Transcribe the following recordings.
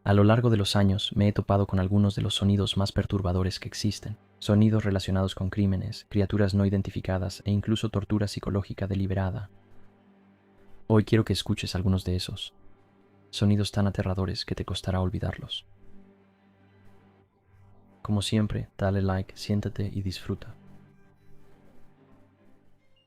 A lo largo de los años me he topado con algunos de los sonidos más perturbadores que existen. Sonidos relacionados con crímenes, criaturas no identificadas e incluso tortura psicológica deliberada. Hoy quiero que escuches algunos de esos. Sonidos tan aterradores que te costará olvidarlos. Como siempre, dale like, siéntate y disfruta.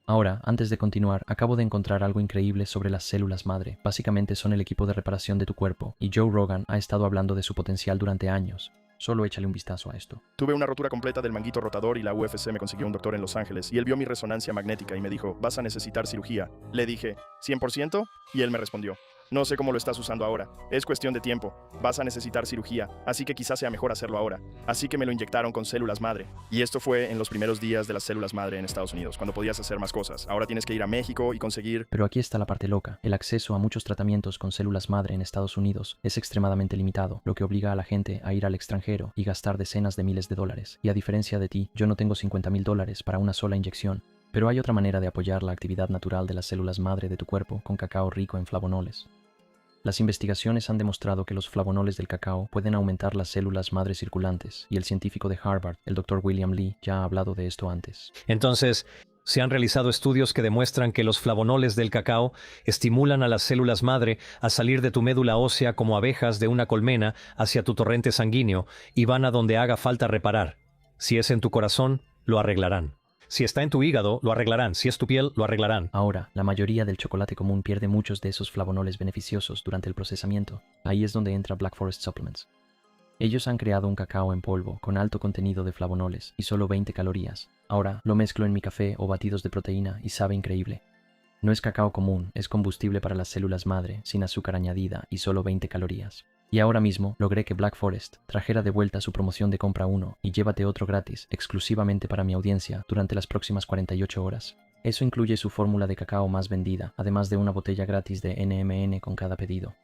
Ahora, antes de continuar, acabo de encontrar algo increíble sobre las células madre. Básicamente son el equipo de reparación de tu cuerpo, y Joe Rogan ha estado hablando de su potencial durante años. Solo échale un vistazo a esto. Tuve una rotura completa del manguito rotador y la UFC me consiguió un doctor en Los Ángeles y él vio mi resonancia magnética y me dijo, vas a necesitar cirugía. Le dije, ¿100%? Y él me respondió, no sé cómo lo estás usando ahora, es cuestión de tiempo, vas a necesitar cirugía, así que quizás sea mejor hacerlo ahora. Así que me lo inyectaron con células madre. Y esto fue en los primeros días de las células madre en Estados Unidos, cuando podías hacer más cosas. Ahora tienes que ir a México y conseguir... Pero aquí está la parte loca. El acceso a muchos tratamientos con células madre en Estados Unidos es extremadamente limitado, lo que obliga a la gente a ir al extranjero y gastar decenas de miles de dólares. Y a diferencia de ti, yo no tengo $50,000 para una sola inyección. Pero hay otra manera de apoyar la actividad natural de las células madre de tu cuerpo con cacao rico en flavonoles. Las investigaciones han demostrado que los flavonoles del cacao pueden aumentar las células madre circulantes, y el científico de Harvard, el Dr. William Li, ya ha hablado de esto antes. Entonces, se han realizado estudios que demuestran que los flavonoles del cacao estimulan a las células madre a salir de tu médula ósea como abejas de una colmena hacia tu torrente sanguíneo y van a donde haga falta reparar. Si es en tu corazón, lo arreglarán. Si está en tu hígado, lo arreglarán. Si es tu piel, lo arreglarán. Ahora, la mayoría del chocolate común pierde muchos de esos flavonoles beneficiosos durante el procesamiento. Ahí es donde entra Black Forest Supplements. Ellos han creado un cacao en polvo con alto contenido de flavonoles y solo 20 calorías. Ahora lo mezclo en mi café o batidos de proteína y sabe increíble. No es cacao común, es combustible para las células madre, sin azúcar añadida y solo 20 calorías. Y ahora mismo logré que Black Forest trajera de vuelta su promoción de compra uno y llévate otro gratis exclusivamente para mi audiencia durante las próximas 48 horas. Eso incluye su fórmula de cacao más vendida, además de una botella gratis de NMN con cada pedido.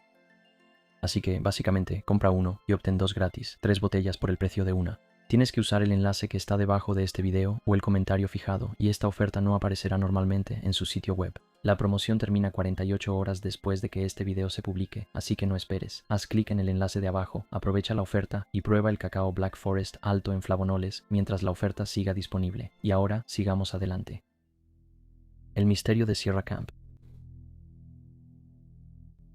Así que, básicamente, compra uno y obtén dos gratis, 3 botellas por el precio de una. Tienes que usar el enlace que está debajo de este video o el comentario fijado y esta oferta no aparecerá normalmente en su sitio web. La promoción termina 48 horas después de que este video se publique, así que no esperes. Haz clic en el enlace de abajo, aprovecha la oferta y prueba el cacao Black Forest alto en flavonoles mientras la oferta siga disponible. Y ahora, sigamos adelante. El misterio de Sierra Camp.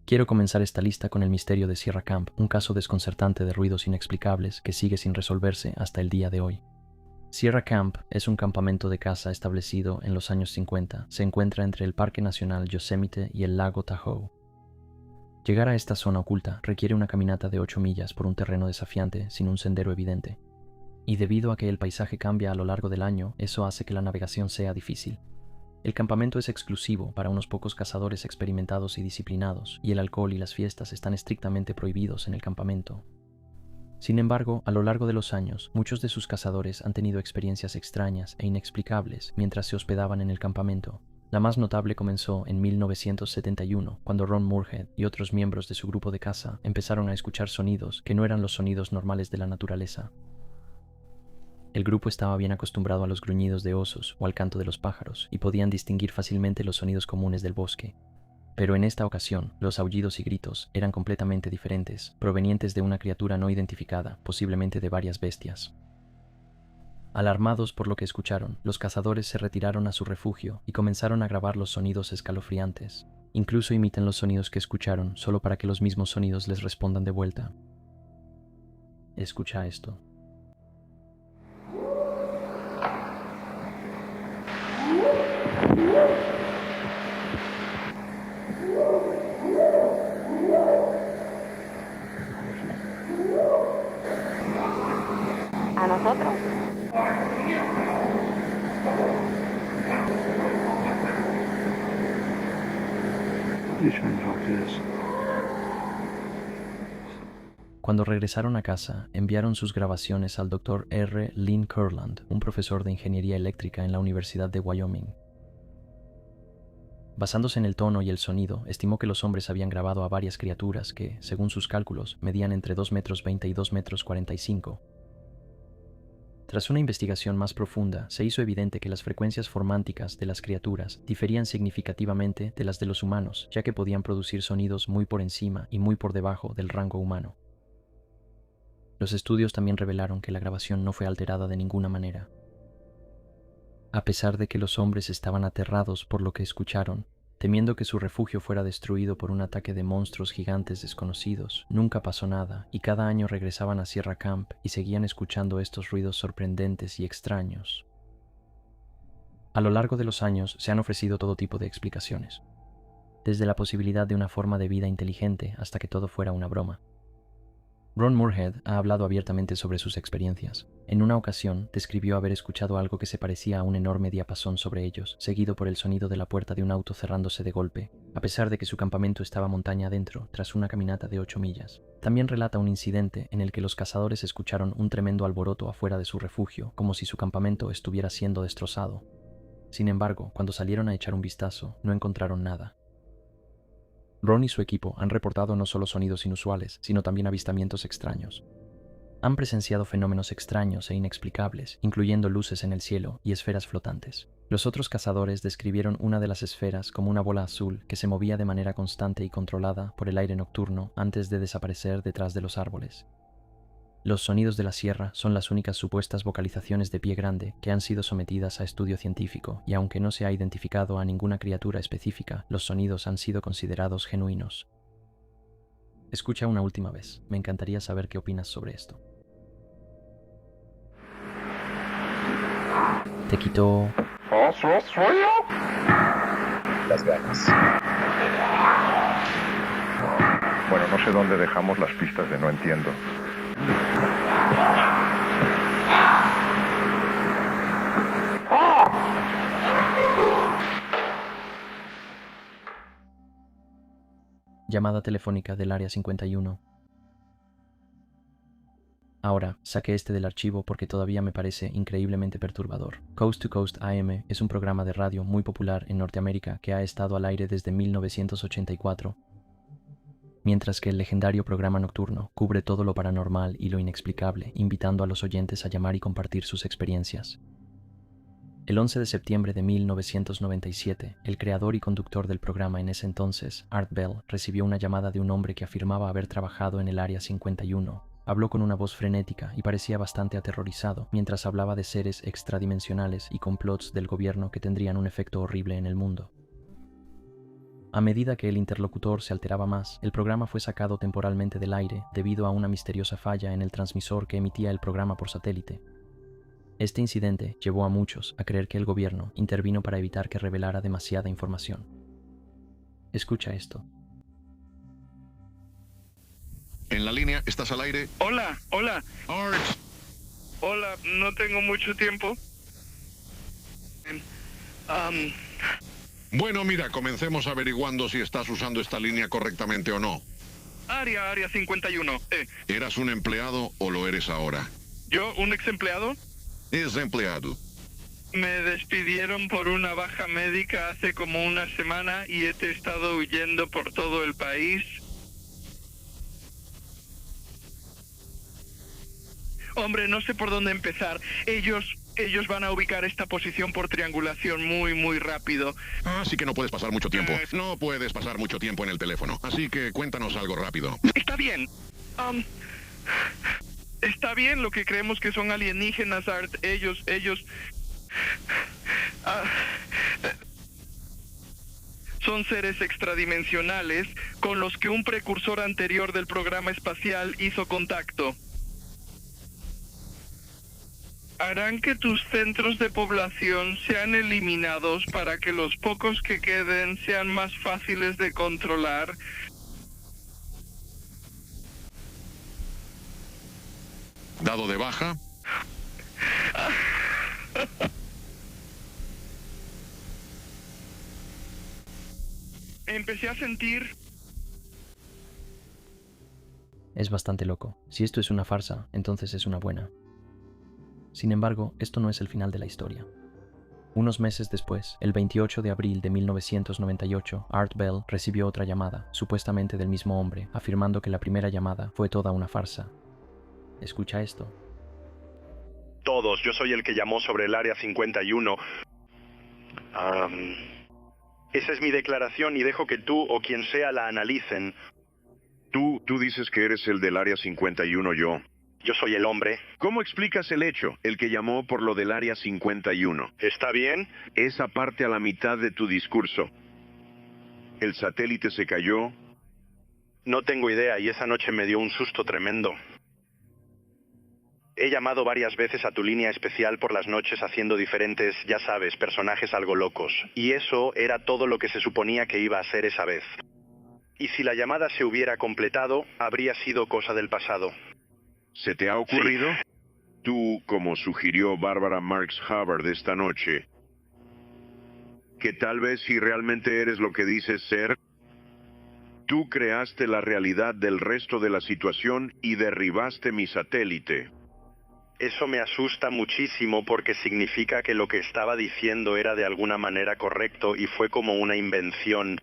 Quiero comenzar esta lista con el misterio de Sierra Camp, un caso desconcertante de ruidos inexplicables que sigue sin resolverse hasta el día de hoy. Sierra Camp es un campamento de caza establecido en los años 50. Se encuentra entre el Parque Nacional Yosemite y el lago Tahoe. Llegar a esta zona oculta requiere una caminata de 8 millas por un terreno desafiante sin un sendero evidente. Y debido a que el paisaje cambia a lo largo del año, eso hace que la navegación sea difícil. El campamento es exclusivo para unos pocos cazadores experimentados y disciplinados, y el alcohol y las fiestas están estrictamente prohibidos en el campamento. Sin embargo, a lo largo de los años, muchos de sus cazadores han tenido experiencias extrañas e inexplicables mientras se hospedaban en el campamento. La más notable comenzó en 1971, cuando Ron Moorhead y otros miembros de su grupo de caza empezaron a escuchar sonidos que no eran los sonidos normales de la naturaleza. El grupo estaba bien acostumbrado a los gruñidos de osos o al canto de los pájaros y podían distinguir fácilmente los sonidos comunes del bosque. Pero en esta ocasión, los aullidos y gritos eran completamente diferentes, provenientes de una criatura no identificada, posiblemente de varias bestias. Alarmados por lo que escucharon, los cazadores se retiraron a su refugio y comenzaron a grabar los sonidos escalofriantes. Incluso imitan los sonidos que escucharon solo para que los mismos sonidos les respondan de vuelta. Escucha esto. A nosotros. Cuando regresaron a casa, enviaron sus grabaciones al Dr. R. Lynn Kurland, un profesor de ingeniería eléctrica en la Universidad de Wyoming. Basándose en el tono y el sonido, estimó que los hombres habían grabado a varias criaturas que, según sus cálculos, medían entre 2,20 metros y 2,45 metros. Tras una investigación más profunda, se hizo evidente que las frecuencias formánticas de las criaturas diferían significativamente de las de los humanos, ya que podían producir sonidos muy por encima y muy por debajo del rango humano. Los estudios también revelaron que la grabación no fue alterada de ninguna manera. A pesar de que los hombres estaban aterrados por lo que escucharon, temiendo que su refugio fuera destruido por un ataque de monstruos gigantes desconocidos, nunca pasó nada y cada año regresaban a Sierra Camp y seguían escuchando estos ruidos sorprendentes y extraños. A lo largo de los años se han ofrecido todo tipo de explicaciones, desde la posibilidad de una forma de vida inteligente hasta que todo fuera una broma. Ron Moorhead ha hablado abiertamente sobre sus experiencias. En una ocasión, describió haber escuchado algo que se parecía a un enorme diapasón sobre ellos, seguido por el sonido de la puerta de un auto cerrándose de golpe, a pesar de que su campamento estaba montaña adentro, tras una caminata de 8 millas. También relata un incidente en el que los cazadores escucharon un tremendo alboroto afuera de su refugio, como si su campamento estuviera siendo destrozado. Sin embargo, cuando salieron a echar un vistazo, no encontraron nada. Ron y su equipo han reportado no solo sonidos inusuales, sino también avistamientos extraños. Han presenciado fenómenos extraños e inexplicables, incluyendo luces en el cielo y esferas flotantes. Los otros cazadores describieron una de las esferas como una bola azul que se movía de manera constante y controlada por el aire nocturno antes de desaparecer detrás de los árboles. Los sonidos de la sierra son las únicas supuestas vocalizaciones de pie grande que han sido sometidas a estudio científico, y aunque no se ha identificado a ninguna criatura específica, los sonidos han sido considerados genuinos. Escucha una última vez. Me encantaría saber qué opinas sobre esto. Te quitó las ganas. Bueno, no sé dónde dejamos las pistas de no entiendo. Llamada telefónica del Área 51. Ahora, saqué este del archivo porque todavía me parece increíblemente perturbador. Coast to Coast AM es un programa de radio muy popular en Norteamérica que ha estado al aire desde 1984, mientras que el legendario programa nocturno cubre todo lo paranormal y lo inexplicable, invitando a los oyentes a llamar y compartir sus experiencias. El 11 de septiembre de 1997, el creador y conductor del programa en ese entonces, Art Bell, recibió una llamada de un hombre que afirmaba haber trabajado en el Área 51. Habló con una voz frenética y parecía bastante aterrorizado, mientras hablaba de seres extradimensionales y complots del gobierno que tendrían un efecto horrible en el mundo. A medida que el interlocutor se alteraba más, el programa fue sacado temporalmente del aire debido a una misteriosa falla en el transmisor que emitía el programa por satélite. Este incidente llevó a muchos a creer que el gobierno intervino para evitar que revelara demasiada información. Escucha esto. En la línea, ¿estás al aire? Hola. Art. Hola, no tengo mucho tiempo. Bueno, mira, comencemos averiguando si estás usando esta línea correctamente o no. Área 51. ¿Eras un empleado o lo eres ahora? ¿Yo, un ex empleado? Es empleado. Me despidieron por una baja médica hace como una semana y he estado huyendo por todo el país. Hombre, no sé por dónde empezar. Ellos van a ubicar esta posición por triangulación muy rápido. Así que no puedes pasar mucho tiempo. No puedes pasar mucho tiempo en el teléfono. Así que cuéntanos algo rápido. Está bien. Está bien lo que creemos que son alienígenas, Art. Ellos... son seres extradimensionales con los que un precursor anterior del programa espacial hizo contacto. Harán que tus centros de población sean eliminados para que los pocos que queden sean más fáciles de controlar. ¿Dado de baja? Empecé a sentir... Es bastante loco. Si esto es una farsa, entonces es una buena. Sin embargo, esto no es el final de la historia. Unos meses después, el 28 de abril de 1998, Art Bell recibió otra llamada, supuestamente del mismo hombre, afirmando que la primera llamada fue toda una farsa. Escucha esto. Todos, yo soy el que llamó sobre el Área 51. Esa es mi declaración y dejo que tú o quien sea la analicen. Tú dices que eres el del Área 51, yo. Yo soy el hombre. ¿Cómo explicas el hecho? El que llamó por lo del Área 51. ¿Está bien? Esa parte a la mitad de tu discurso. ¿El satélite se cayó? No tengo idea y esa noche me dio un susto tremendo. He llamado varias veces a tu línea especial por las noches haciendo diferentes, ya sabes, personajes algo locos. Y eso era todo lo que se suponía que iba a ser esa vez. Y si la llamada se hubiera completado, habría sido cosa del pasado. ¿Se te ha ocurrido? Sí. Tú, como sugirió Barbara Marx Hubbard esta noche, que tal vez si realmente eres lo que dices ser, tú creaste la realidad del resto de la situación y derribaste mi satélite. Eso me asusta muchísimo porque significa que lo que estaba diciendo era de alguna manera correcto y fue como una invención.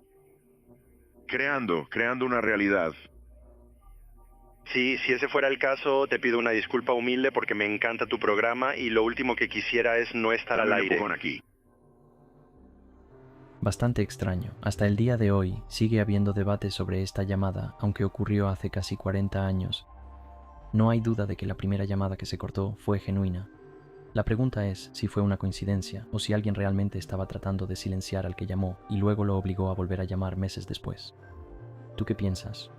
Creando una realidad. Sí, si ese fuera el caso, te pido una disculpa humilde porque me encanta tu programa y lo último que quisiera es no estar al aire. Aquí. Bastante extraño. Hasta el día de hoy sigue habiendo debate sobre esta llamada, aunque ocurrió hace casi 40 años. No hay duda de que la primera llamada que se cortó fue genuina. La pregunta es si fue una coincidencia o si alguien realmente estaba tratando de silenciar al que llamó y luego lo obligó a volver a llamar meses después. ¿Tú qué piensas?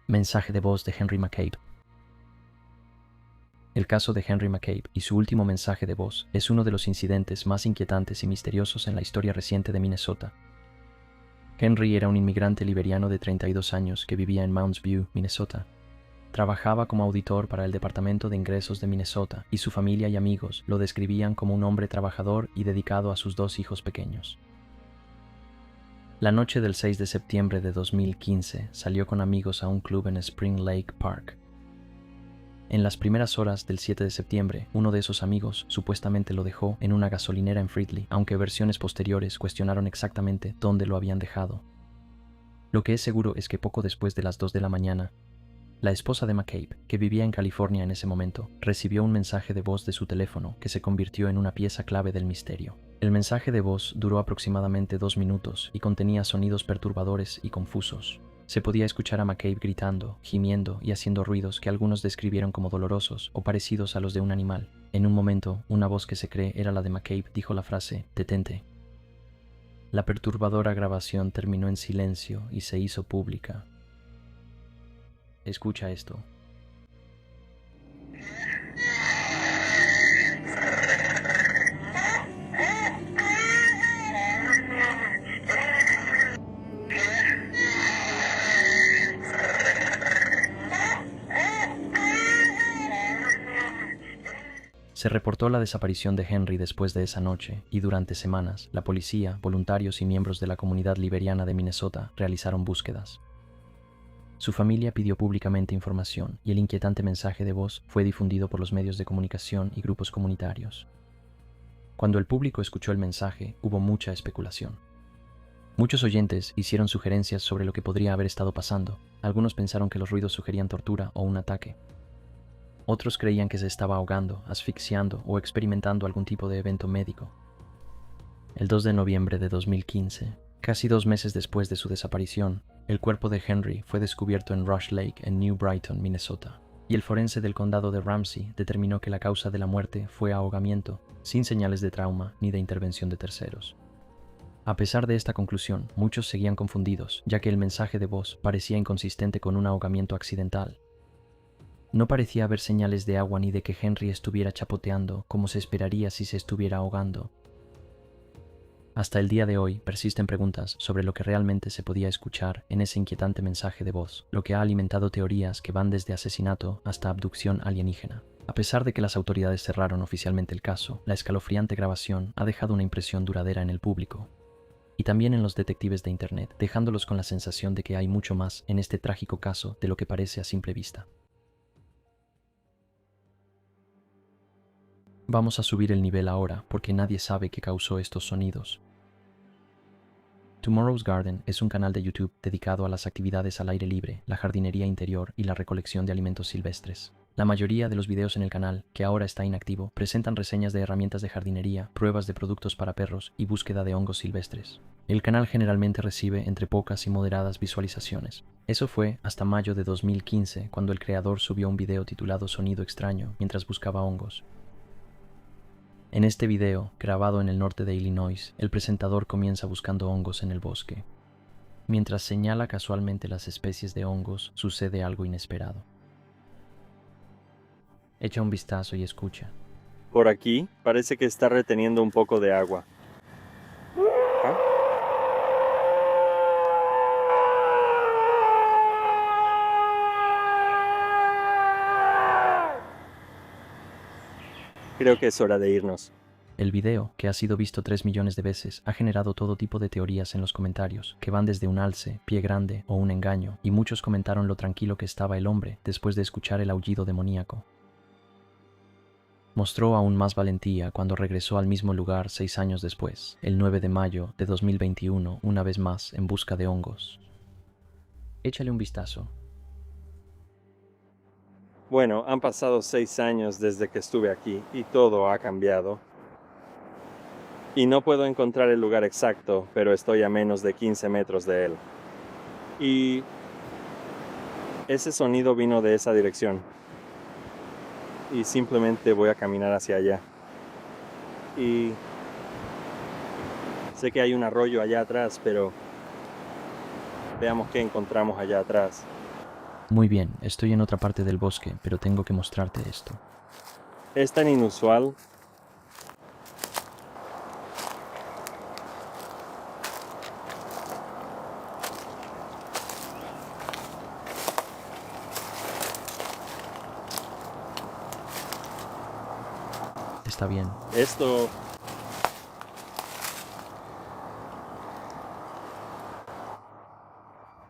Mensaje de voz de Henry McCabe. El caso de Henry McCabe y su último mensaje de voz es uno de los incidentes más inquietantes y misteriosos en la historia reciente de Minnesota. Henry era un inmigrante liberiano de 32 años que vivía en Mounds View, Minnesota. Trabajaba como auditor para el Departamento de Ingresos de Minnesota y su familia y amigos lo describían como un hombre trabajador y dedicado a sus 2 hijos pequeños. La noche del 6 de septiembre de 2015 salió con amigos a un club en Spring Lake Park. En las primeras horas del 7 de septiembre, uno de esos amigos supuestamente lo dejó en una gasolinera en Fridley, aunque versiones posteriores cuestionaron exactamente dónde lo habían dejado. Lo que es seguro es que poco después de las 2 de la mañana, la esposa de McCabe, que vivía en California en ese momento, recibió un mensaje de voz de su teléfono que se convirtió en una pieza clave del misterio. El mensaje de voz duró aproximadamente 2 minutos y contenía sonidos perturbadores y confusos. Se podía escuchar a McCabe gritando, gimiendo y haciendo ruidos que algunos describieron como dolorosos o parecidos a los de un animal. En un momento, una voz que se cree era la de McCabe dijo la frase, «Detente». La perturbadora grabación terminó en silencio y se hizo pública. Escucha esto. Se reportó la desaparición de Henry después de esa noche y durante semanas, la policía, voluntarios y miembros de la comunidad liberiana de Minnesota realizaron búsquedas. Su familia pidió públicamente información y el inquietante mensaje de voz fue difundido por los medios de comunicación y grupos comunitarios. Cuando el público escuchó el mensaje, hubo mucha especulación. Muchos oyentes hicieron sugerencias sobre lo que podría haber estado pasando. Algunos pensaron que los ruidos sugerían tortura o un ataque. Otros creían que se estaba ahogando, asfixiando o experimentando algún tipo de evento médico. El 2 de noviembre de 2015, casi 2 meses después de su desaparición, el cuerpo de Henry fue descubierto en Rush Lake, en New Brighton, Minnesota, y el forense del condado de Ramsey determinó que la causa de la muerte fue ahogamiento, sin señales de trauma ni de intervención de terceros. A pesar de esta conclusión, muchos seguían confundidos, ya que el mensaje de voz parecía inconsistente con un ahogamiento accidental. No parecía haber señales de agua ni de que Henry estuviera chapoteando, como se esperaría si se estuviera ahogando. Hasta el día de hoy persisten preguntas sobre lo que realmente se podía escuchar en ese inquietante mensaje de voz, lo que ha alimentado teorías que van desde asesinato hasta abducción alienígena. A pesar de que las autoridades cerraron oficialmente el caso, la escalofriante grabación ha dejado una impresión duradera en el público y también en los detectives de Internet, dejándolos con la sensación de que hay mucho más en este trágico caso de lo que parece a simple vista. Vamos a subir el nivel ahora porque nadie sabe qué causó estos sonidos. Tomorrow's Garden es un canal de YouTube dedicado a las actividades al aire libre, la jardinería interior y la recolección de alimentos silvestres. La mayoría de los videos en el canal, que ahora está inactivo, presentan reseñas de herramientas de jardinería, pruebas de productos para perros y búsqueda de hongos silvestres. El canal generalmente recibe entre pocas y moderadas visualizaciones. Eso fue hasta mayo de 2015, cuando el creador subió un video titulado Sonido extraño mientras buscaba hongos. En este video, grabado en el norte de Illinois, el presentador comienza buscando hongos en el bosque. Mientras señala casualmente las especies de hongos, sucede algo inesperado. Echa un vistazo y escucha. Por aquí parece que está reteniendo un poco de agua. ¿Ah? Creo que es hora de irnos. El video, que ha sido visto 3 millones de veces, ha generado todo tipo de teorías en los comentarios, que van desde un alce, pie grande o un engaño, y muchos comentaron lo tranquilo que estaba el hombre después de escuchar el aullido demoníaco. Mostró aún más valentía cuando regresó al mismo lugar 6 años después, el 9 de mayo de 2021, una vez más en busca de hongos. Échale un vistazo. Bueno, han pasado 6 años desde que estuve aquí y todo ha cambiado. Y no puedo encontrar el lugar exacto, pero estoy a menos de 15 metros de él. Y ese sonido vino de esa dirección. Y simplemente voy a caminar hacia allá. Y sé que hay un arroyo allá atrás, pero veamos qué encontramos allá atrás. Muy bien, estoy en otra parte del bosque, pero tengo que mostrarte esto. Es tan inusual. Está bien. Esto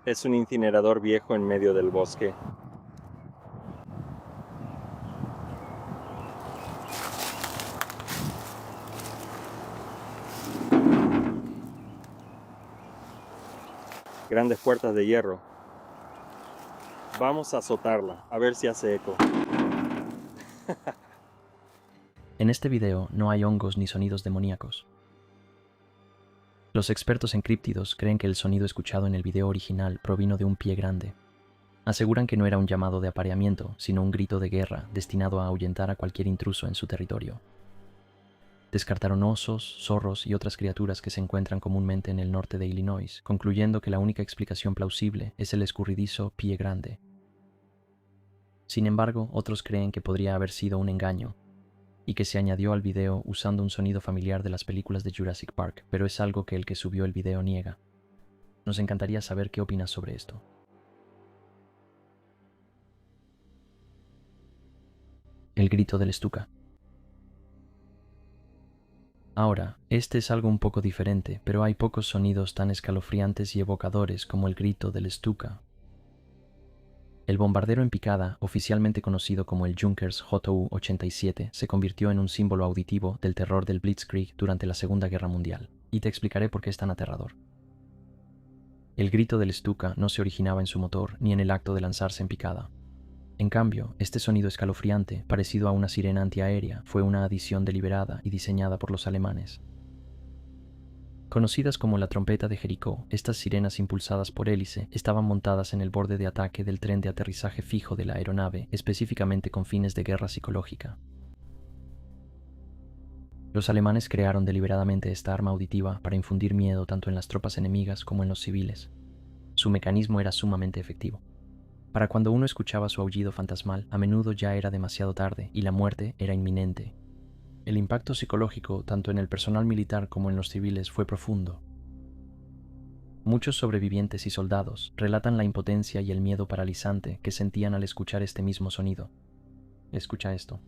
es un incinerador viejo en medio del bosque. Grandes puertas de hierro. Vamos a azotarla, a ver si hace eco. En este video no hay hongos ni sonidos demoníacos. Los expertos en críptidos creen que el sonido escuchado en el video original provino de un pie grande. Aseguran que no era un llamado de apareamiento, sino un grito de guerra destinado a ahuyentar a cualquier intruso en su territorio. Descartaron osos, zorros y otras criaturas que se encuentran comúnmente en el norte de Illinois, concluyendo que la única explicación plausible es el escurridizo pie grande. Sin embargo, otros creen que podría haber sido un engaño, y que se añadió al video usando un sonido familiar de las películas de Jurassic Park, pero es algo que el que subió el video niega. Nos encantaría saber qué opinas sobre esto. El grito del Stuka. Ahora, este es algo un poco diferente, pero hay pocos sonidos tan escalofriantes y evocadores como el grito del Stuka. El bombardero en picada, oficialmente conocido como el Junkers JU-87, se convirtió en un símbolo auditivo del terror del Blitzkrieg durante la Segunda Guerra Mundial, y te explicaré por qué es tan aterrador. El grito del Stuka no se originaba en su motor ni en el acto de lanzarse en picada. En cambio, este sonido escalofriante, parecido a una sirena antiaérea, fue una adición deliberada y diseñada por los alemanes. Conocidas como la trompeta de Jericó, estas sirenas impulsadas por hélice estaban montadas en el borde de ataque del tren de aterrizaje fijo de la aeronave, específicamente con fines de guerra psicológica. Los alemanes crearon deliberadamente esta arma auditiva para infundir miedo tanto en las tropas enemigas como en los civiles. Su mecanismo era sumamente efectivo. Para cuando uno escuchaba su aullido fantasmal, a menudo ya era demasiado tarde y la muerte era inminente. El impacto psicológico, tanto en el personal militar como en los civiles, fue profundo. Muchos sobrevivientes y soldados relatan la impotencia y el miedo paralizante que sentían al escuchar este mismo sonido. Escucha esto.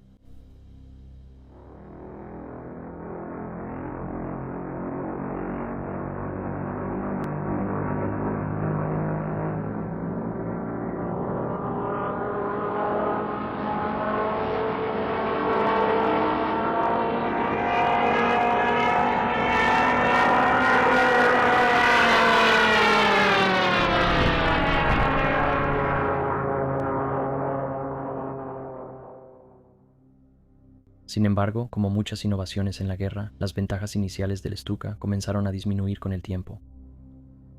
Sin embargo, como muchas innovaciones en la guerra, las ventajas iniciales del Stuka comenzaron a disminuir con el tiempo.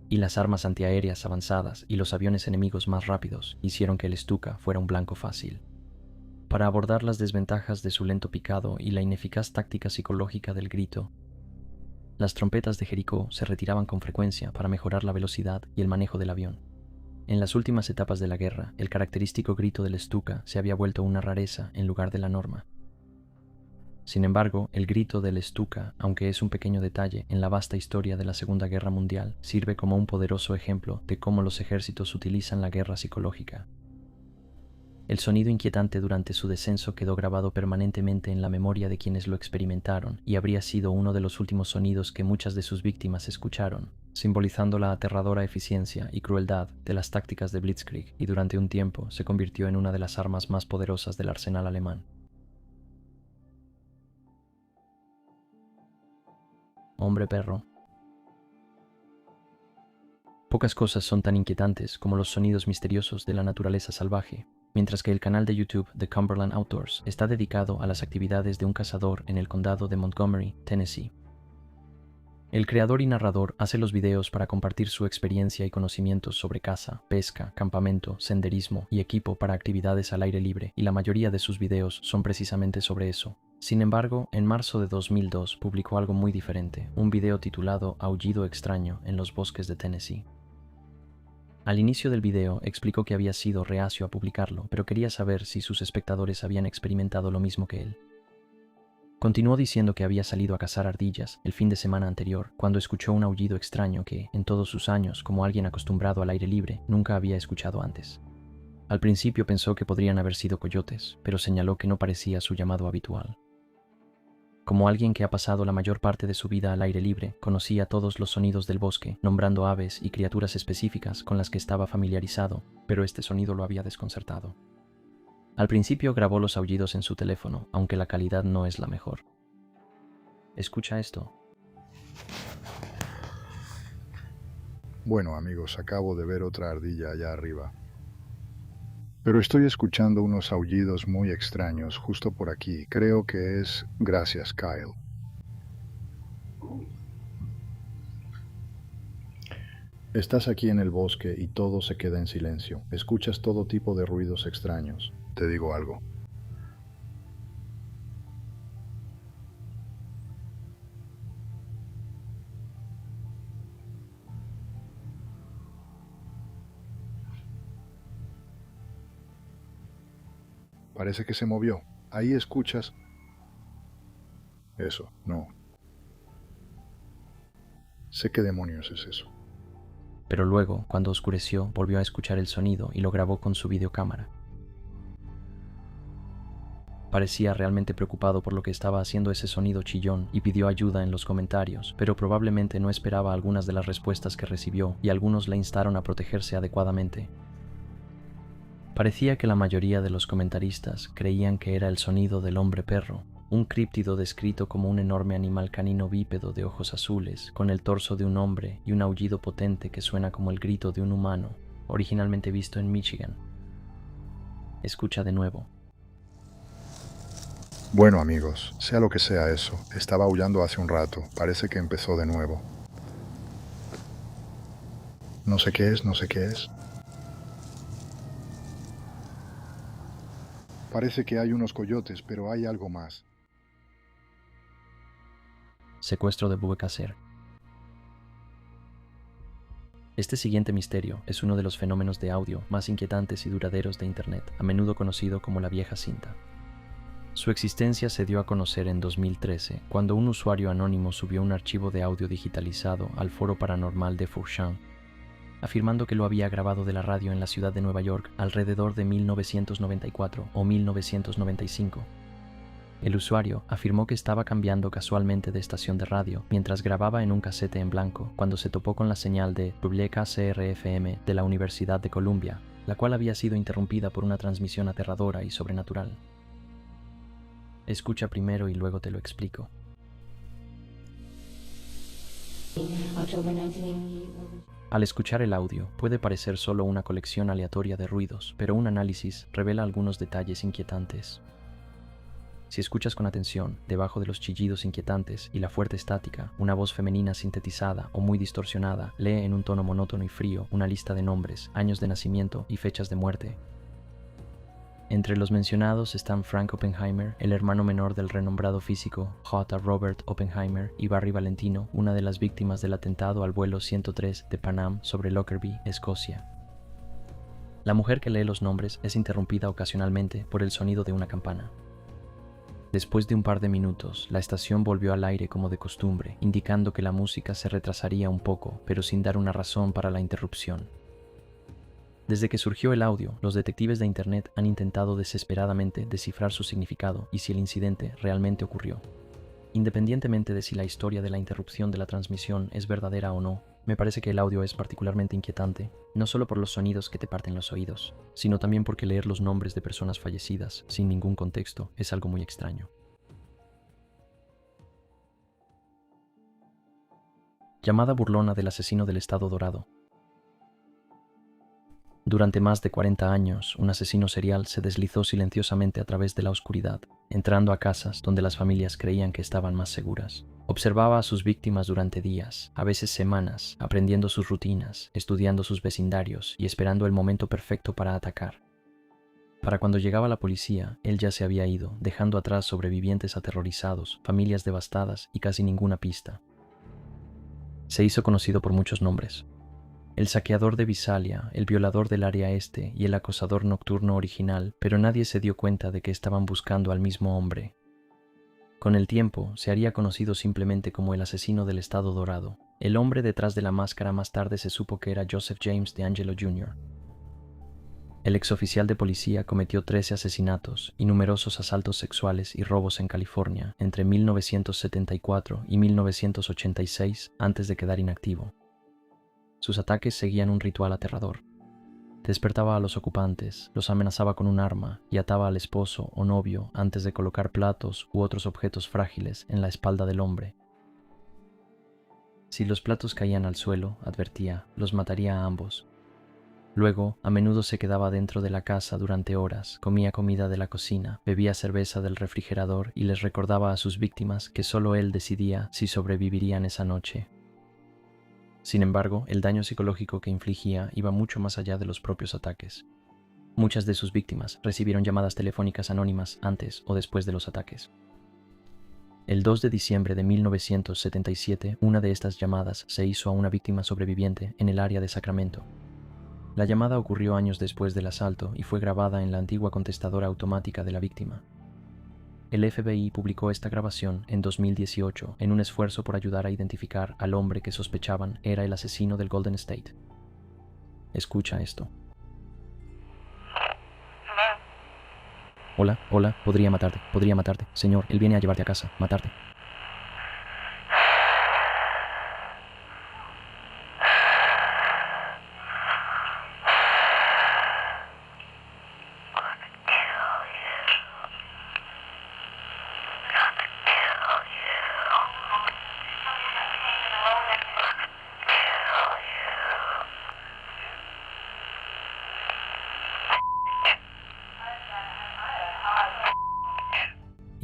Y las armas antiaéreas avanzadas y los aviones enemigos más rápidos hicieron que el Stuka fuera un blanco fácil. Para abordar las desventajas de su lento picado y la ineficaz táctica psicológica del grito, las trompetas de Jericó se retiraban con frecuencia para mejorar la velocidad y el manejo del avión. En las últimas etapas de la guerra, el característico grito del Stuka se había vuelto una rareza en lugar de la norma. Sin embargo, el grito del Stuka, aunque es un pequeño detalle en la vasta historia de la Segunda Guerra Mundial, sirve como un poderoso ejemplo de cómo los ejércitos utilizan la guerra psicológica. El sonido inquietante durante su descenso quedó grabado permanentemente en la memoria de quienes lo experimentaron y habría sido uno de los últimos sonidos que muchas de sus víctimas escucharon, simbolizando la aterradora eficiencia y crueldad de las tácticas de Blitzkrieg, y durante un tiempo se convirtió en una de las armas más poderosas del arsenal alemán. Hombre perro. Pocas cosas son tan inquietantes como los sonidos misteriosos de la naturaleza salvaje, mientras que el canal de YouTube The Cumberland Outdoors está dedicado a las actividades de un cazador en el condado de Montgomery, Tennessee. El creador y narrador hace los videos para compartir su experiencia y conocimientos sobre caza, pesca, campamento, senderismo y equipo para actividades al aire libre, y la mayoría de sus videos son precisamente sobre eso. Sin embargo, en marzo de 2002 publicó algo muy diferente, un video titulado Aullido extraño en los bosques de Tennessee. Al inicio del video explicó que había sido reacio a publicarlo, pero quería saber si sus espectadores habían experimentado lo mismo que él. Continuó diciendo que había salido a cazar ardillas el fin de semana anterior, cuando escuchó un aullido extraño que, en todos sus años como alguien acostumbrado al aire libre, nunca había escuchado antes. Al principio pensó que podrían haber sido coyotes, pero señaló que no parecía su llamado habitual. Como alguien que ha pasado la mayor parte de su vida al aire libre, conocía todos los sonidos del bosque, nombrando aves y criaturas específicas con las que estaba familiarizado, pero este sonido lo había desconcertado. Al principio grabó los aullidos en su teléfono, aunque la calidad no es la mejor. Escucha esto. Bueno, amigos, acabo de ver otra ardilla allá arriba. Pero estoy escuchando unos aullidos muy extraños justo por aquí. Creo que es... Gracias, Kyle. Estás aquí en el bosque y todo se queda en silencio. Escuchas todo tipo de ruidos extraños. Te digo algo. Parece que se movió. Ahí escuchas... Eso, no. Sé qué demonios es eso. Pero luego, cuando oscureció, volvió a escuchar el sonido y lo grabó con su videocámara. Parecía realmente preocupado por lo que estaba haciendo ese sonido chillón y pidió ayuda en los comentarios, pero probablemente no esperaba algunas de las respuestas que recibió, y algunos le instaron a protegerse adecuadamente. Parecía que la mayoría de los comentaristas creían que era el sonido del hombre perro, un críptido descrito como un enorme animal canino bípedo de ojos azules, con el torso de un hombre y un aullido potente que suena como el grito de un humano, originalmente visto en Michigan. Escucha de nuevo. Bueno, amigos, sea lo que sea eso, estaba aullando hace un rato, parece que empezó de nuevo. No sé qué es, no sé qué es. Parece que hay unos coyotes, pero hay algo más. Secuestro de búho caser. Este siguiente misterio es uno de los fenómenos de audio más inquietantes y duraderos de Internet, a menudo conocido como la vieja cinta. Su existencia se dio a conocer en 2013, cuando un usuario anónimo subió un archivo de audio digitalizado al foro paranormal de Fourchamp, afirmando que lo había grabado de la radio en la ciudad de Nueva York alrededor de 1994 o 1995. El usuario afirmó que estaba cambiando casualmente de estación de radio mientras grababa en un casete en blanco cuando se topó con la señal de WKCR-FM de la Universidad de Columbia, la cual había sido interrumpida por una transmisión aterradora y sobrenatural. Escucha primero y luego te lo explico. Al escuchar el audio, puede parecer solo una colección aleatoria de ruidos, pero un análisis revela algunos detalles inquietantes. Si escuchas con atención, debajo de los chillidos inquietantes y la fuerte estática, una voz femenina sintetizada o muy distorsionada lee en un tono monótono y frío una lista de nombres, años de nacimiento y fechas de muerte. Entre los mencionados están Frank Oppenheimer, el hermano menor del renombrado físico J. Robert Oppenheimer, y Barry Valentino, una de las víctimas del atentado al vuelo 103 de Pan Am sobre Lockerbie, Escocia. La mujer que lee los nombres es interrumpida ocasionalmente por el sonido de una campana. Después de un par de minutos, la estación volvió al aire como de costumbre, indicando que la música se retrasaría un poco, pero sin dar una razón para la interrupción. Desde que surgió el audio, los detectives de Internet han intentado desesperadamente descifrar su significado y si el incidente realmente ocurrió. Independientemente de si la historia de la interrupción de la transmisión es verdadera o no, me parece que el audio es particularmente inquietante, no solo por los sonidos que te parten los oídos, sino también porque leer los nombres de personas fallecidas sin ningún contexto es algo muy extraño. Llamada burlona del asesino del Estado Dorado. Durante más de 40 años, un asesino serial se deslizó silenciosamente a través de la oscuridad, entrando a casas donde las familias creían que estaban más seguras. Observaba a sus víctimas durante días, a veces semanas, aprendiendo sus rutinas, estudiando sus vecindarios y esperando el momento perfecto para atacar. Para cuando llegaba la policía, él ya se había ido, dejando atrás sobrevivientes aterrorizados, familias devastadas y casi ninguna pista. Se hizo conocido por muchos nombres: el saqueador de Visalia, el violador del área este y el acosador nocturno original, pero nadie se dio cuenta de que estaban buscando al mismo hombre. Con el tiempo, se haría conocido simplemente como el asesino del Estado Dorado. El hombre detrás de la máscara más tarde se supo que era Joseph James DeAngelo Jr. El exoficial de policía cometió 13 asesinatos y numerosos asaltos sexuales y robos en California entre 1974 y 1986 antes de quedar inactivo. Sus ataques seguían un ritual aterrador. Despertaba a los ocupantes, los amenazaba con un arma y ataba al esposo o novio antes de colocar platos u otros objetos frágiles en la espalda del hombre. Si los platos caían al suelo, advertía, los mataría a ambos. Luego, a menudo se quedaba dentro de la casa durante horas, comía comida de la cocina, bebía cerveza del refrigerador y les recordaba a sus víctimas que solo él decidía si sobrevivirían esa noche. Sin embargo, el daño psicológico que infligía iba mucho más allá de los propios ataques. Muchas de sus víctimas recibieron llamadas telefónicas anónimas antes o después de los ataques. El 2 de diciembre de 1977, una de estas llamadas se hizo a una víctima sobreviviente en el área de Sacramento. La llamada ocurrió años después del asalto y fue grabada en la antigua contestadora automática de la víctima. El FBI publicó esta grabación en 2018 en un esfuerzo por ayudar a identificar al hombre que sospechaban era el asesino del Golden State. Escucha esto. Hola, podría matarte. Señor, él viene a llevarte a casa, matarte.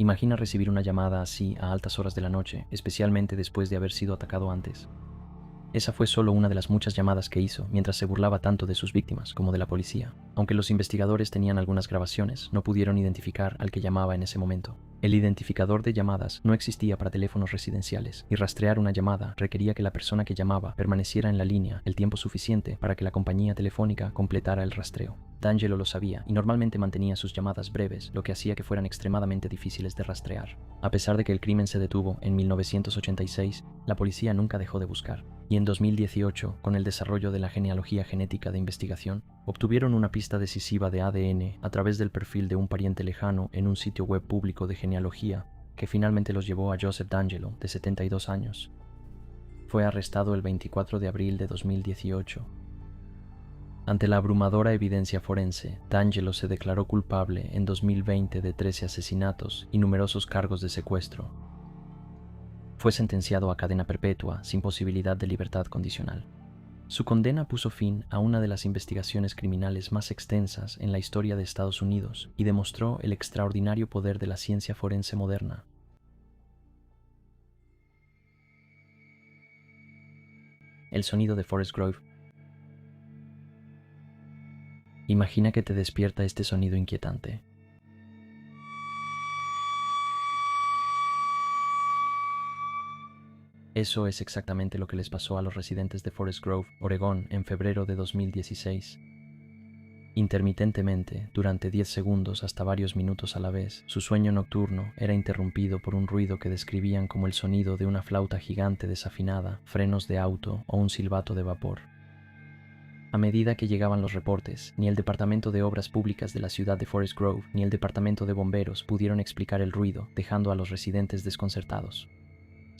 Imagina recibir una llamada así a altas horas de la noche, especialmente después de haber sido atacado antes. Esa fue solo una de las muchas llamadas que hizo mientras se burlaba tanto de sus víctimas como de la policía. Aunque los investigadores tenían algunas grabaciones, no pudieron identificar al que llamaba en ese momento. El identificador de llamadas no existía para teléfonos residenciales, y rastrear una llamada requería que la persona que llamaba permaneciera en la línea el tiempo suficiente para que la compañía telefónica completara el rastreo. DeAngelo lo sabía y normalmente mantenía sus llamadas breves, lo que hacía que fueran extremadamente difíciles de rastrear. A pesar de que el crimen se detuvo en 1986, la policía nunca dejó de buscar. Y en 2018, con el desarrollo de la genealogía genética de investigación, obtuvieron una pista decisiva de ADN a través del perfil de un pariente lejano en un sitio web público de genealogía que finalmente los llevó a Joseph DeAngelo, de 72 años. Fue arrestado el 24 de abril de 2018. Ante la abrumadora evidencia forense, DeAngelo se declaró culpable en 2020 de 13 asesinatos y numerosos cargos de secuestro. Fue sentenciado a cadena perpetua sin posibilidad de libertad condicional. Su condena puso fin a una de las investigaciones criminales más extensas en la historia de Estados Unidos y demostró el extraordinario poder de la ciencia forense moderna. El sonido de Forest Grove. Imagina que te despierta este sonido inquietante. Eso es exactamente lo que les pasó a los residentes de Forest Grove, Oregón, en febrero de 2016. Intermitentemente, durante 10 segundos hasta varios minutos a la vez, su sueño nocturno era interrumpido por un ruido que describían como el sonido de una flauta gigante desafinada, frenos de auto o un silbato de vapor. A medida que llegaban los reportes, ni el Departamento de Obras Públicas de la ciudad de Forest Grove ni el Departamento de Bomberos pudieron explicar el ruido, dejando a los residentes desconcertados.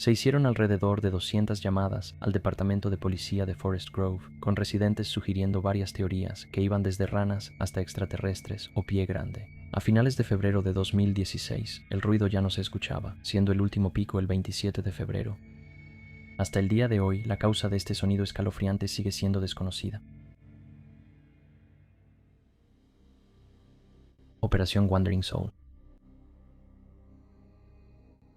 Se hicieron alrededor de 200 llamadas al Departamento de Policía de Forest Grove, con residentes sugiriendo varias teorías que iban desde ranas hasta extraterrestres o pie grande. A finales de febrero de 2016, el ruido ya no se escuchaba, siendo el último pico el 27 de febrero. Hasta el día de hoy, la causa de este sonido escalofriante sigue siendo desconocida. Operación Wandering Soul.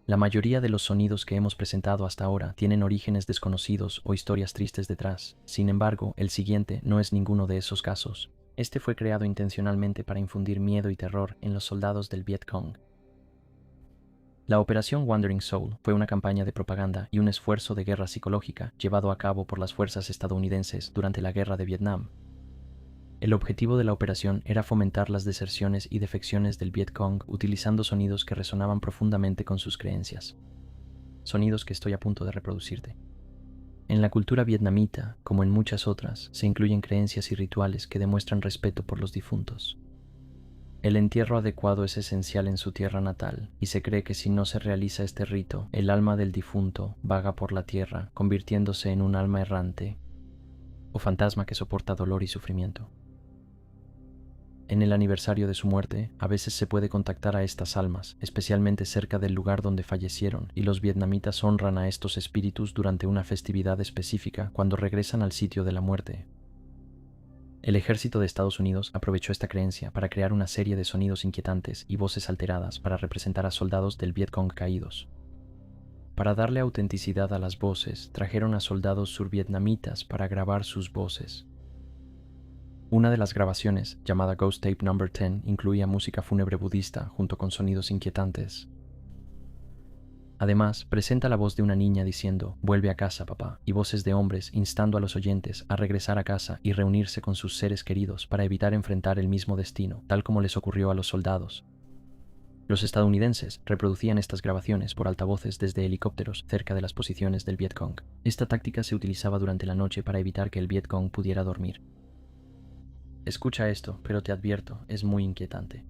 La mayoría de los sonidos que hemos presentado hasta ahora tienen orígenes desconocidos o historias tristes detrás. Sin embargo, el siguiente no es ninguno de esos casos. Este fue creado intencionalmente para infundir miedo y terror en los soldados del Viet Cong. La Operación Wandering Soul fue una campaña de propaganda y un esfuerzo de guerra psicológica llevado a cabo por las fuerzas estadounidenses durante la Guerra de Vietnam. El objetivo de la operación era fomentar las deserciones y defecciones del Viet Cong utilizando sonidos que resonaban profundamente con sus creencias. Sonidos que estoy a punto de reproducirte. En la cultura vietnamita, como en muchas otras, se incluyen creencias y rituales que demuestran respeto por los difuntos. El entierro adecuado es esencial en su tierra natal, y se cree que si no se realiza este rito, el alma del difunto vaga por la tierra, convirtiéndose en un alma errante o fantasma que soporta dolor y sufrimiento. En el aniversario de su muerte, a veces se puede contactar a estas almas, especialmente cerca del lugar donde fallecieron, y los vietnamitas honran a estos espíritus durante una festividad específica cuando regresan al sitio de la muerte. El ejército de Estados Unidos aprovechó esta creencia para crear una serie de sonidos inquietantes y voces alteradas para representar a soldados del Viet Cong caídos. Para darle autenticidad a las voces, trajeron a soldados survietnamitas para grabar sus voces. Una de las grabaciones, llamada Ghost Tape No. 10, incluía música fúnebre budista junto con sonidos inquietantes. Además, presenta la voz de una niña diciendo «Vuelve a casa, papá», y voces de hombres instando a los oyentes a regresar a casa y reunirse con sus seres queridos para evitar enfrentar el mismo destino, tal como les ocurrió a los soldados. Los estadounidenses reproducían estas grabaciones por altavoces desde helicópteros cerca de las posiciones del Viet Cong. Esta táctica se utilizaba durante la noche para evitar que el Viet Cong pudiera dormir. Escucha esto, pero te advierto, es muy inquietante.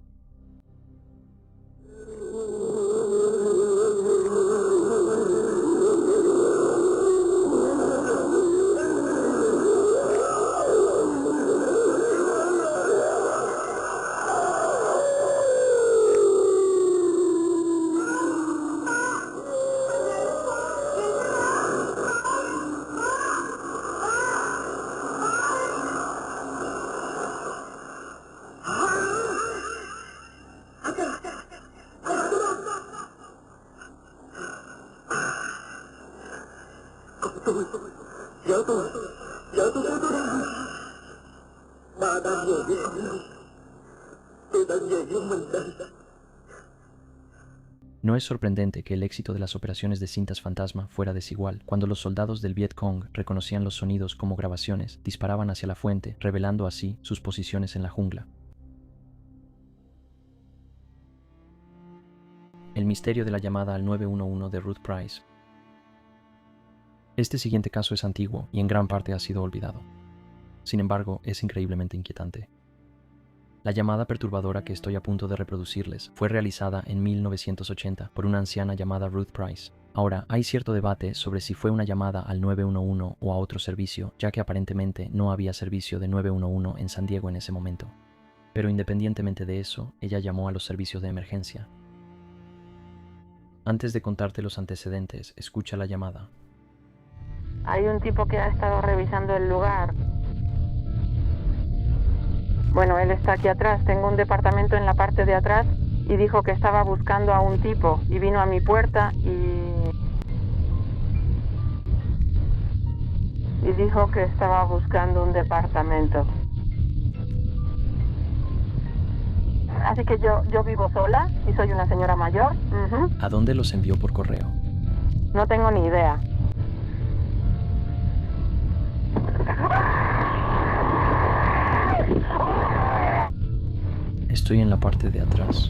No es sorprendente que el éxito de las operaciones de cintas fantasma fuera desigual. Cuando los soldados del Viet Cong reconocían los sonidos como grabaciones, disparaban hacia la fuente, revelando así sus posiciones en la jungla. El misterio de la llamada al 911 de Ruth Price. Este siguiente caso es antiguo y en gran parte ha sido olvidado. Sin embargo, es increíblemente inquietante. La llamada perturbadora que estoy a punto de reproducirles fue realizada en 1980 por una anciana llamada Ruth Price. Ahora, hay cierto debate sobre si fue una llamada al 911 o a otro servicio, ya que aparentemente no había servicio de 911 en San Diego en ese momento. Pero independientemente de eso, ella llamó a los servicios de emergencia. Antes de contarte los antecedentes, escucha la llamada. Hay un tipo que ha estado revisando el lugar. Bueno, él está aquí atrás. Tengo un departamento en la parte de atrás y dijo que estaba buscando a un tipo y vino a mi puerta y dijo que estaba buscando un departamento. Así que yo vivo sola y soy una señora mayor. ¿A dónde los envió por correo? No tengo ni idea. Estoy en la parte de atrás.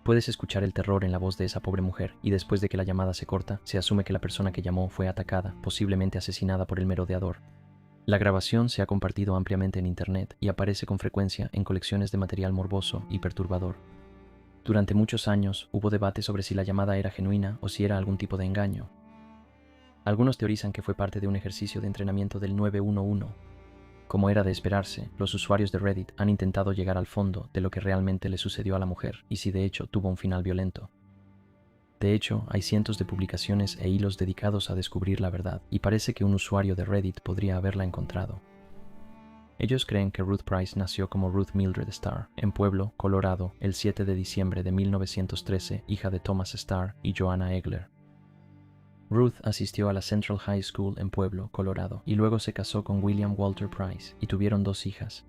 Puedes escuchar el terror en la voz de esa pobre mujer, y después de que la llamada se corta, se asume que la persona que llamó fue atacada, posiblemente asesinada por el merodeador. La grabación se ha compartido ampliamente en Internet y aparece con frecuencia en colecciones de material morboso y perturbador. Durante muchos años hubo debate sobre si la llamada era genuina o si era algún tipo de engaño. Algunos teorizan que fue parte de un ejercicio de entrenamiento del 911. Como era de esperarse, los usuarios de Reddit han intentado llegar al fondo de lo que realmente le sucedió a la mujer y si de hecho tuvo un final violento. De hecho, hay cientos de publicaciones e hilos dedicados a descubrir la verdad, y parece que un usuario de Reddit podría haberla encontrado. Ellos creen que Ruth Price nació como Ruth Mildred Starr, en Pueblo, Colorado, el 7 de diciembre de 1913, hija de Thomas Starr y Joanna Egler. Ruth asistió a la Central High School en Pueblo, Colorado, y luego se casó con William Walter Price, y tuvieron 2 hijas.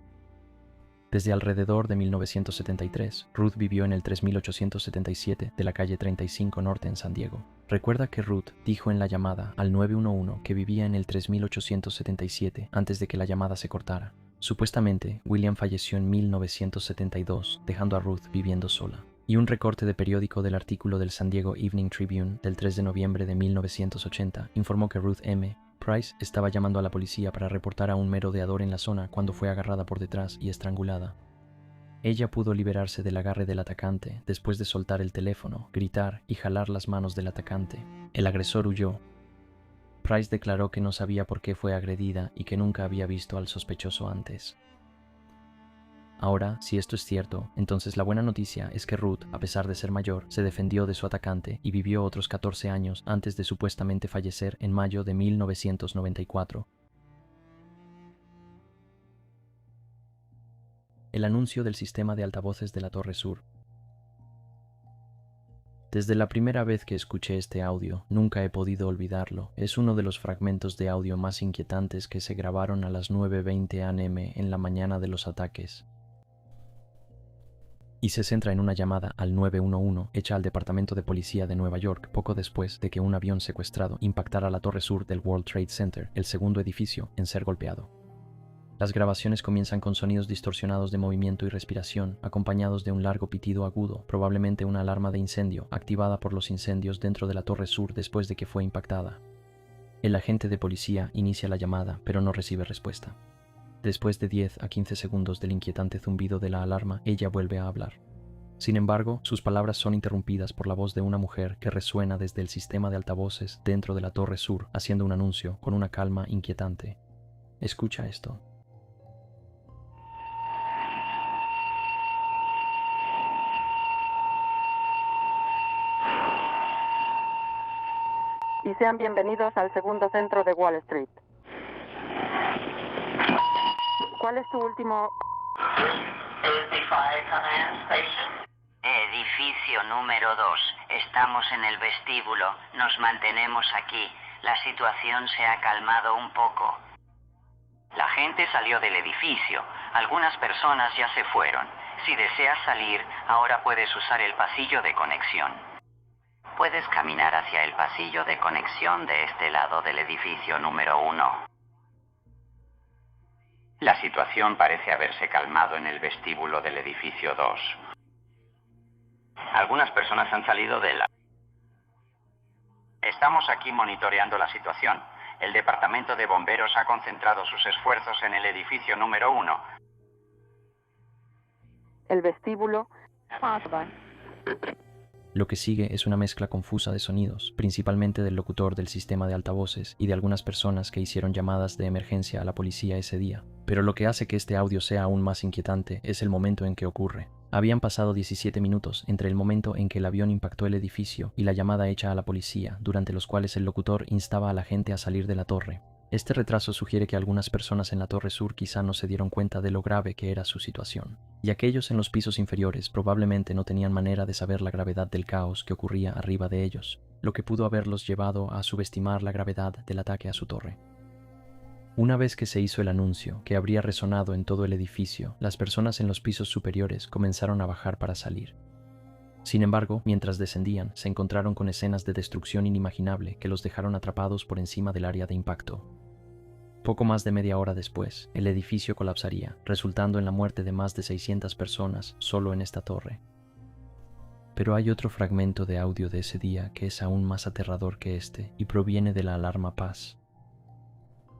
Desde alrededor de 1973, Ruth vivió en el 3877 de la calle 35 Norte en San Diego. Recuerda que Ruth dijo en la llamada al 911 que vivía en el 3877 antes de que la llamada se cortara. Supuestamente, William falleció en 1972, dejando a Ruth viviendo sola. Y un recorte de periódico del artículo del San Diego Evening Tribune del 3 de noviembre de 1980 informó que Ruth M. Price estaba llamando a la policía para reportar a un merodeador en la zona cuando fue agarrada por detrás y estrangulada. Ella pudo liberarse del agarre del atacante después de soltar el teléfono, gritar y jalar las manos del atacante. El agresor huyó. Price declaró que no sabía por qué fue agredida y que nunca había visto al sospechoso antes. Ahora, si esto es cierto, entonces la buena noticia es que Ruth, a pesar de ser mayor, se defendió de su atacante y vivió otros 14 años antes de supuestamente fallecer en mayo de 1994. El anuncio del sistema de altavoces de la Torre Sur. Desde la primera vez que escuché este audio, nunca he podido olvidarlo. Es uno de los fragmentos de audio más inquietantes que se grabaron a las 9:20 am en la mañana de los ataques. Y se centra en una llamada al 911 hecha al Departamento de Policía de Nueva York poco después de que un avión secuestrado impactara la torre sur del World Trade Center, el segundo edificio en ser golpeado. Las grabaciones comienzan con sonidos distorsionados de movimiento y respiración, acompañados de un largo pitido agudo, probablemente una alarma de incendio, activada por los incendios dentro de la torre sur después de que fue impactada. El agente de policía inicia la llamada, pero no recibe respuesta. Después de 10 a 15 segundos del inquietante zumbido de la alarma, ella vuelve a hablar. Sin embargo, sus palabras son interrumpidas por la voz de una mujer que resuena desde el sistema de altavoces dentro de la torre sur, haciendo un anuncio con una calma inquietante. Escucha esto. Y sean bienvenidos al segundo centro de Wall Street. ¿Cuál es tu último...? Edificio número 2. Estamos en el vestíbulo. Nos mantenemos aquí. La situación se ha calmado un poco. La gente salió del edificio. Algunas personas ya se fueron. Si deseas salir, ahora puedes usar el pasillo de conexión. Puedes caminar hacia el pasillo de conexión de este lado del edificio número 1. La situación parece haberse calmado en el vestíbulo del edificio 2. Algunas personas han salido de la... Estamos aquí monitoreando la situación. El departamento de bomberos ha concentrado sus esfuerzos en el edificio número 1. El vestíbulo... Lo que sigue es una mezcla confusa de sonidos, principalmente del locutor del sistema de altavoces y de algunas personas que hicieron llamadas de emergencia a la policía ese día. Pero lo que hace que este audio sea aún más inquietante es el momento en que ocurre. Habían pasado 17 minutos entre el momento en que el avión impactó el edificio y la llamada hecha a la policía, durante los cuales el locutor instaba a la gente a salir de la torre. Este retraso sugiere que algunas personas en la torre sur quizá no se dieron cuenta de lo grave que era su situación, y aquellos en los pisos inferiores probablemente no tenían manera de saber la gravedad del caos que ocurría arriba de ellos, lo que pudo haberlos llevado a subestimar la gravedad del ataque a su torre. Una vez que se hizo el anuncio, que habría resonado en todo el edificio, las personas en los pisos superiores comenzaron a bajar para salir. Sin embargo, mientras descendían, se encontraron con escenas de destrucción inimaginable que los dejaron atrapados por encima del área de impacto. Poco más de media hora después, el edificio colapsaría, resultando en la muerte de más de 600 personas solo en esta torre. Pero hay otro fragmento de audio de ese día que es aún más aterrador que este y proviene de la alarma Paz.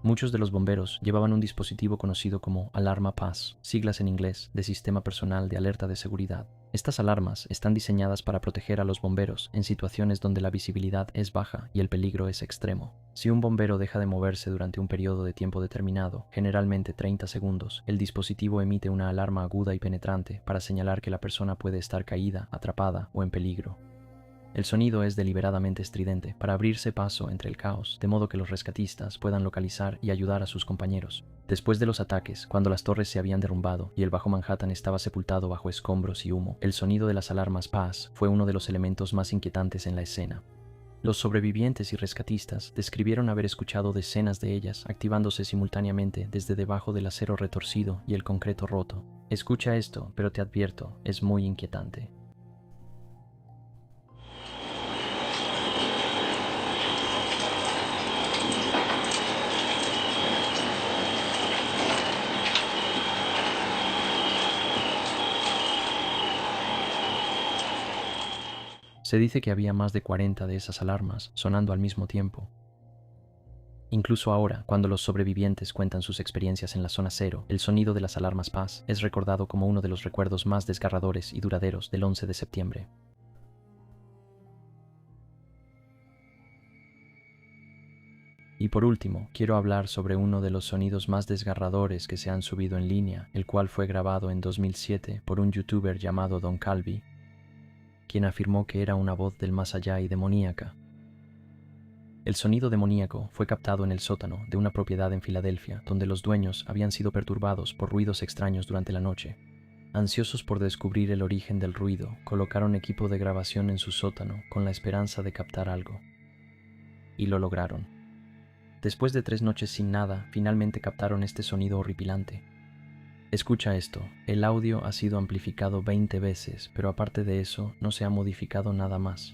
Muchos de los bomberos llevaban un dispositivo conocido como Alarma Paz, siglas en inglés de Sistema Personal de Alerta de Seguridad. Estas alarmas están diseñadas para proteger a los bomberos en situaciones donde la visibilidad es baja y el peligro es extremo. Si un bombero deja de moverse durante un periodo de tiempo determinado, generalmente 30 segundos, el dispositivo emite una alarma aguda y penetrante para señalar que la persona puede estar caída, atrapada o en peligro. El sonido es deliberadamente estridente para abrirse paso entre el caos, de modo que los rescatistas puedan localizar y ayudar a sus compañeros. Después de los ataques, cuando las torres se habían derrumbado y el Bajo Manhattan estaba sepultado bajo escombros y humo, el sonido de las alarmas Paz fue uno de los elementos más inquietantes en la escena. Los sobrevivientes y rescatistas describieron haber escuchado decenas de ellas activándose simultáneamente desde debajo del acero retorcido y el concreto roto. Escucha esto, pero te advierto, es muy inquietante. Se dice que había más de 40 de esas alarmas sonando al mismo tiempo. Incluso ahora, cuando los sobrevivientes cuentan sus experiencias en la zona cero, el sonido de las alarmas Paz es recordado como uno de los recuerdos más desgarradores y duraderos del 11 de septiembre. Y por último, quiero hablar sobre uno de los sonidos más desgarradores que se han subido en línea, el cual fue grabado en 2007 por un youtuber llamado Don Calvi, quien afirmó que era una voz del más allá y demoníaca. El sonido demoníaco fue captado en el sótano de una propiedad en Filadelfia, donde los dueños habían sido perturbados por ruidos extraños durante la noche. Ansiosos por descubrir el origen del ruido, colocaron equipo de grabación en su sótano con la esperanza de captar algo. Y lo lograron. Después de 3 noches sin nada, finalmente captaron este sonido horripilante. Escucha esto, el audio ha sido amplificado 20 veces, pero aparte de eso, no se ha modificado nada más.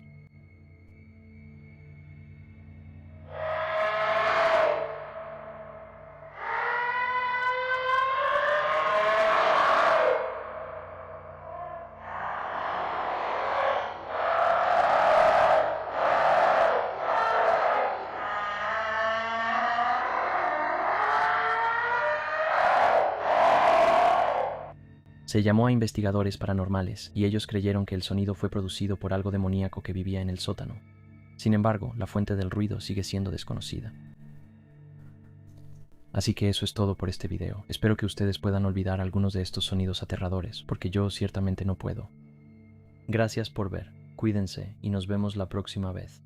Se llamó a investigadores paranormales y ellos creyeron que el sonido fue producido por algo demoníaco que vivía en el sótano. Sin embargo, la fuente del ruido sigue siendo desconocida. Así que eso es todo por este video. Espero que ustedes puedan olvidar algunos de estos sonidos aterradores, porque yo ciertamente no puedo. Gracias por ver, cuídense y nos vemos la próxima vez.